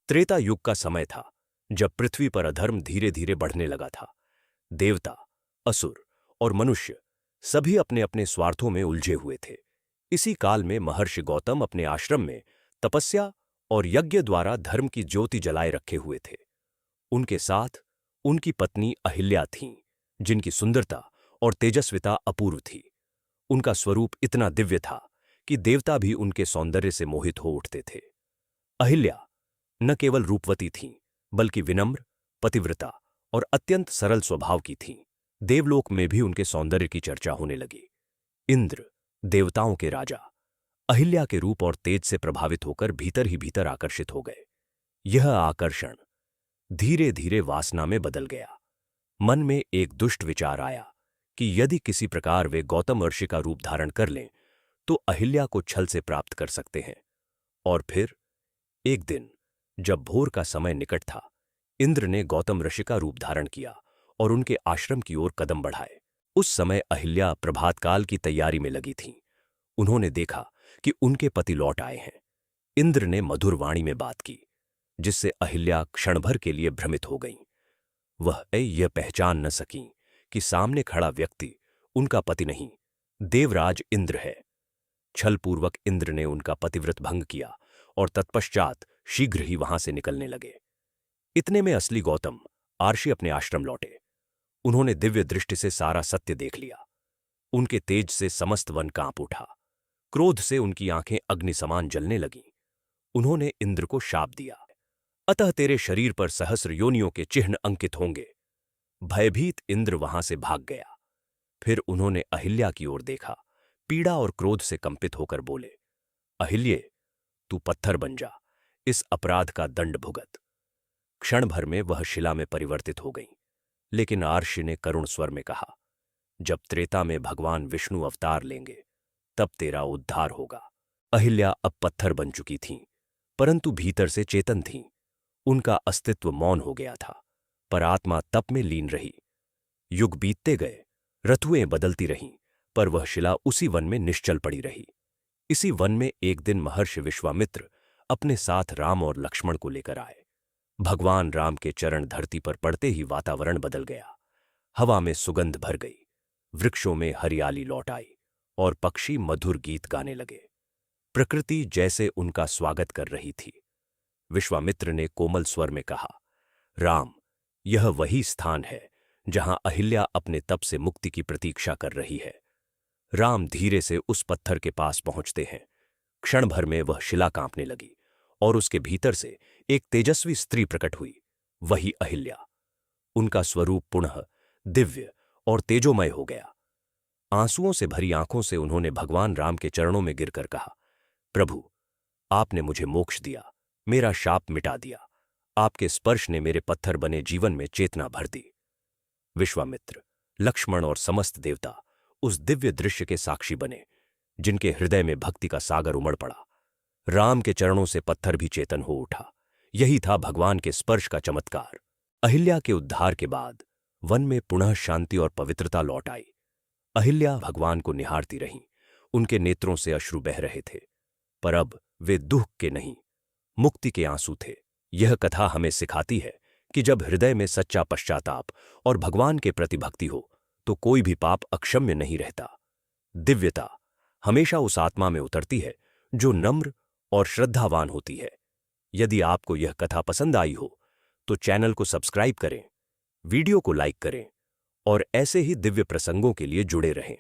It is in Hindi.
त्रेता युग का समय था, जब पृथ्वी पर अधर्म धीरे धीरे बढ़ने लगा था। देवता, असुर और मनुष्य सभी अपने अपने स्वार्थों में उलझे हुए थे। इसी काल में महर्षि गौतम अपने आश्रम में तपस्या और यज्ञ द्वारा धर्म की ज्योति जलाए रखे हुए थे। उनके साथ उनकी पत्नी अहिल्या थीं, जिनकी सुंदरता और तेजस्विता अपूर्व थी। उनका स्वरूप इतना दिव्य था कि देवता भी उनके सौंदर्य से मोहित हो उठते थे। अहिल्या न केवल रूपवती थीं, बल्कि विनम्र, पतिव्रता और अत्यंत सरल स्वभाव की थीं। देवलोक में भी उनके सौंदर्य की चर्चा होने लगी। इंद्र, देवताओं के राजा, अहिल्या के रूप और तेज से प्रभावित होकर भीतर ही भीतर आकर्षित हो गए। यह आकर्षण धीरे धीरे वासना में बदल गया। मन में एक दुष्ट विचार आया कि यदि किसी प्रकार वे गौतम ऋषि का रूप धारण कर लें तो अहिल्या को छल से प्राप्त कर सकते हैं। और फिर एक दिन, जब भोर का समय निकट था, इंद्र ने गौतम ऋषि का रूप धारण किया और उनके आश्रम की ओर कदम बढ़ाए। उस समय अहिल्या प्रभातकाल की तैयारी में लगी थीं। उन्होंने देखा कि उनके पति लौट आए हैं। इंद्र ने मधुर वाणी में बात की, जिससे अहिल्या क्षण भर के लिए भ्रमित हो गईं। वह यह पहचान न सकीं कि सामने खड़ा व्यक्ति उनका पति नहीं, देवराज इंद्र है। छलपूर्वक इंद्र ने उनका पतिव्रत भंग किया और तत्पश्चात शीघ्र ही वहां से निकलने लगे। इतने में असली गौतम आर्षि अपने आश्रम लौटे। उन्होंने दिव्य दृष्टि से सारा सत्य देख लिया। उनके तेज से समस्त वन कांप उठा। क्रोध से उनकी आंखें अग्नि समान जलने लगीं। उन्होंने इंद्र को शाप दिया, अतः तेरे शरीर पर सहस्र योनियों के चिन्ह अंकित होंगे। भयभीत इंद्र वहां से भाग गया। फिर उन्होंने अहिल्या की ओर देखा, पीड़ा और क्रोध से कंपित होकर बोले, अहिल्ये, तू पत्थर बन जा, इस अपराध का दंड भुगत। क्षण भर में वह शिला में परिवर्तित हो गई। लेकिन आर्षि ने करुण स्वर में कहा, जब त्रेता में भगवान विष्णु अवतार लेंगे, तब तेरा उद्धार होगा। अहिल्या अब पत्थर बन चुकी थीं, परंतु भीतर से चेतन थीं। उनका अस्तित्व मौन हो गया था, पर आत्मा तप में लीन रही। युग बीतते गए, ऋतुएं बदलती रहीं, पर वह शिला उसी वन में निश्चल पड़ी रही। इसी वन में एक दिन महर्षि विश्वामित्र अपने साथ राम और लक्ष्मण को लेकर आए। भगवान राम के चरण धरती पर पड़ते ही वातावरण बदल गया। हवा में सुगंध भर गई, वृक्षों में हरियाली लौट आई और पक्षी मधुर गीत गाने लगे। प्रकृति जैसे उनका स्वागत कर रही थी। विश्वामित्र ने कोमल स्वर में कहा, राम, यह वही स्थान है जहां अहिल्या अपने तप से मुक्ति की प्रतीक्षा कर रही है। राम धीरे से उस पत्थर के पास पहुंचते हैं। क्षण भर में वह शिला कांपने लगी और उसके भीतर से एक तेजस्वी स्त्री प्रकट हुई, वही अहिल्या। उनका स्वरूप पुनः दिव्य और तेजोमय हो गया। आंसुओं से भरी आंखों से उन्होंने भगवान राम के चरणों में गिरकर कहा, प्रभु, आपने मुझे मोक्ष दिया, मेरा शाप मिटा दिया। आपके स्पर्श ने मेरे पत्थर बने जीवन में चेतना भर दी। विश्वामित्र, लक्ष्मण और समस्त देवता उस दिव्य दृश्य के साक्षी बने, जिनके हृदय में भक्ति का सागर उमड़ पड़ा। राम के चरणों से पत्थर भी चेतन हो उठा। यही था भगवान के स्पर्श का चमत्कार। अहिल्या के उद्धार के बाद वन में पुनः शांति और पवित्रता लौट आई। अहिल्या भगवान को निहारती रहीं। उनके नेत्रों से अश्रु बह रहे थे, पर अब वे दुख के नहीं, मुक्ति के आंसू थे। यह कथा हमें सिखाती है कि जब हृदय में सच्चा पश्चाताप और भगवान के प्रति भक्ति हो, तो कोई भी पाप अक्षम्य नहीं रहता। दिव्यता हमेशा उस आत्मा में उतरती है जो नम्र और श्रद्धावान होती है। यदि आपको यह कथा पसंद आई हो, तो चैनल को सब्सक्राइब करें, वीडियो को लाइक करें और ऐसे ही दिव्य प्रसंगों के लिए जुड़े रहें।